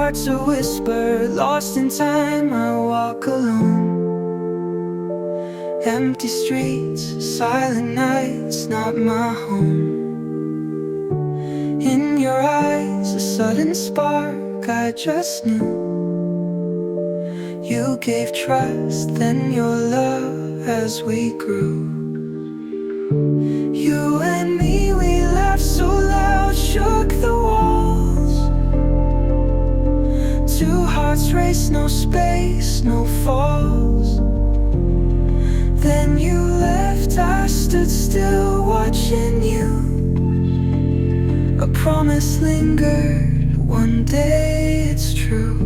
heart's a whisper, lost in time. I walk alone. Empty streets, silent nights, not my home. In your eyes, a sudden spark, I just knew. You gave trust, then your love as we grew. You and me, we laughed so loud, shook the walls. Two hearts raced, no space, no falls. Then you left, I stood still watching you. A promise lingered, one day it's true.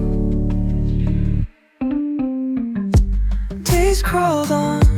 Days crawled on,